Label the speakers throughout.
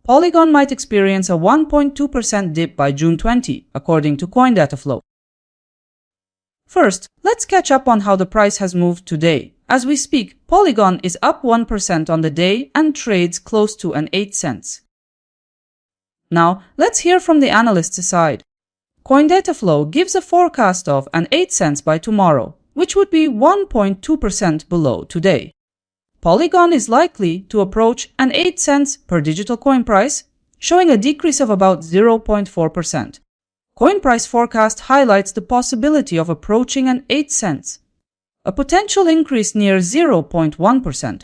Speaker 1: Polygon might experience a 1.2% dip by June 20, according to CoinDataFlow. First, let's catch up on how the price has moved today. As we speak, Polygon is up 1% on the day and trades close to an 8 cents. Now, let's hear from the analysts' side. CoinDataFlow gives a forecast of an 8 cents by tomorrow, which would be 1.2% below today. Polygon is likely to approach an 8 cents per digital coin price, showing a decrease of about 0.4%. Coin price forecast highlights the possibility of approaching an 8 cents, a potential increase near 0.1%.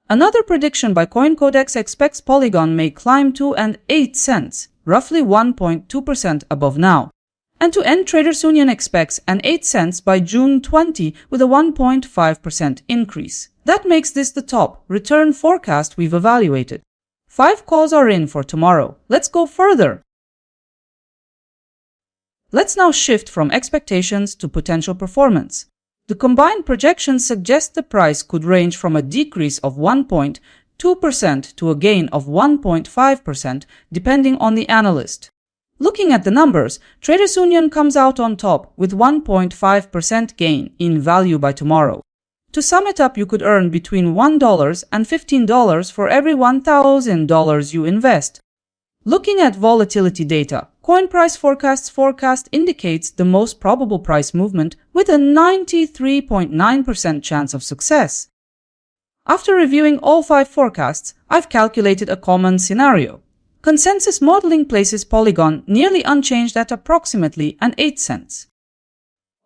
Speaker 1: Another prediction by CoinCodex expects Polygon may climb to an 8 cents, roughly 1.2% above now. And to end, Traders Union expects an 8 cents by June 20 with a 1.5% increase. That makes this the top return forecast we've evaluated. 5 calls are in for tomorrow. Let's go further. Let's now shift from expectations to potential performance. The combined projections suggest the price could range from a decrease of 1.2% to a gain of 1.5%, depending on the analyst. Looking at the numbers, Traders Union comes out on top with 1.5% gain in value by tomorrow. To sum it up, you could earn between $1 and $15 for every $1,000 you invest. Looking at volatility data, Coin Price forecast indicates the most probable price movement with a 93.9% chance of success. After reviewing all 5 forecasts, I've calculated a common scenario. Consensus modeling places Polygon nearly unchanged at approximately an 8 cents.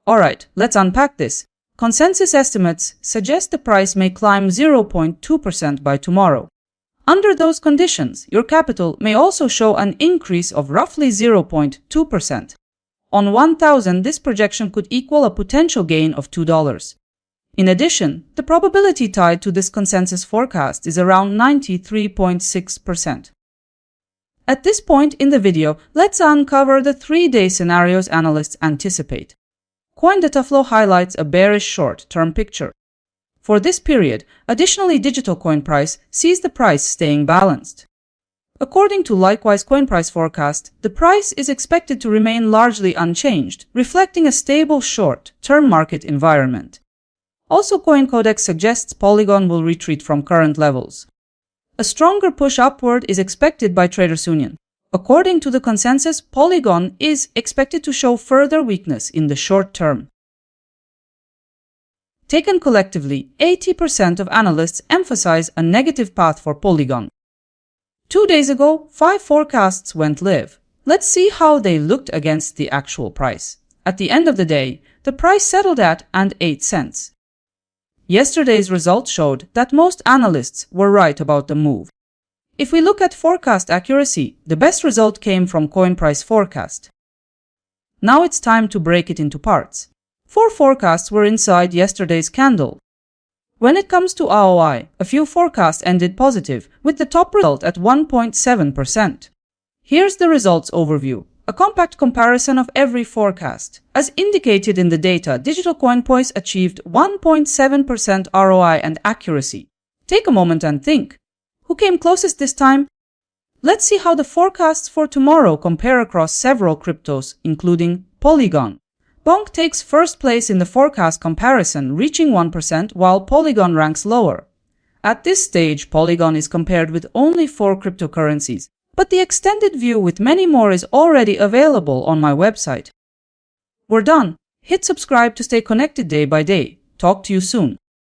Speaker 1: Alright, let's unpack this. Consensus estimates suggest the price may climb 0.2% by tomorrow. Under those conditions, your capital may also show an increase of roughly 0.2%. On 1,000, this projection could equal a potential gain of $2. In addition, the probability tied to this consensus forecast is around 93.6%. At this point in the video, let's uncover the 3-day scenarios analysts anticipate. CoinDataFlow highlights a bearish short-term picture. For this period, additionally, digital coin price sees the price staying balanced. According to likewise coin price forecast, the price is expected to remain largely unchanged, reflecting a stable short-term market environment. Also, CoinCodex suggests Polygon will retreat from current levels. A stronger push upward is expected by Traders Union. According to the consensus, Polygon is expected to show further weakness in the short term. Taken collectively, 80% of analysts emphasize a negative path for Polygon. 2 days ago, 5 forecasts went live. Let's see how they looked against the actual price. At the end of the day, the price settled at an 8 cents. Yesterday's results showed that most analysts were right about the move. If we look at forecast accuracy, the best result came from coin price forecast. Now it's time to break it into parts. 4 forecasts were inside yesterday's candle. When it comes to ROI, a few forecasts ended positive, with the top result at 1.7%. Here's the results overview, a compact comparison of every forecast. As indicated in the data, Digital Coin Price achieved 1.7% ROI and accuracy. Take a moment and think. Who came closest this time? Let's see how the forecasts for tomorrow compare across several cryptos, including Polygon. Bonk takes first place in the forecast comparison, reaching 1%, while Polygon ranks lower. At this stage, Polygon is compared with only 4 cryptocurrencies, but the extended view with many more is already available on my website. We're done. Hit subscribe to stay connected day by day. Talk to you soon.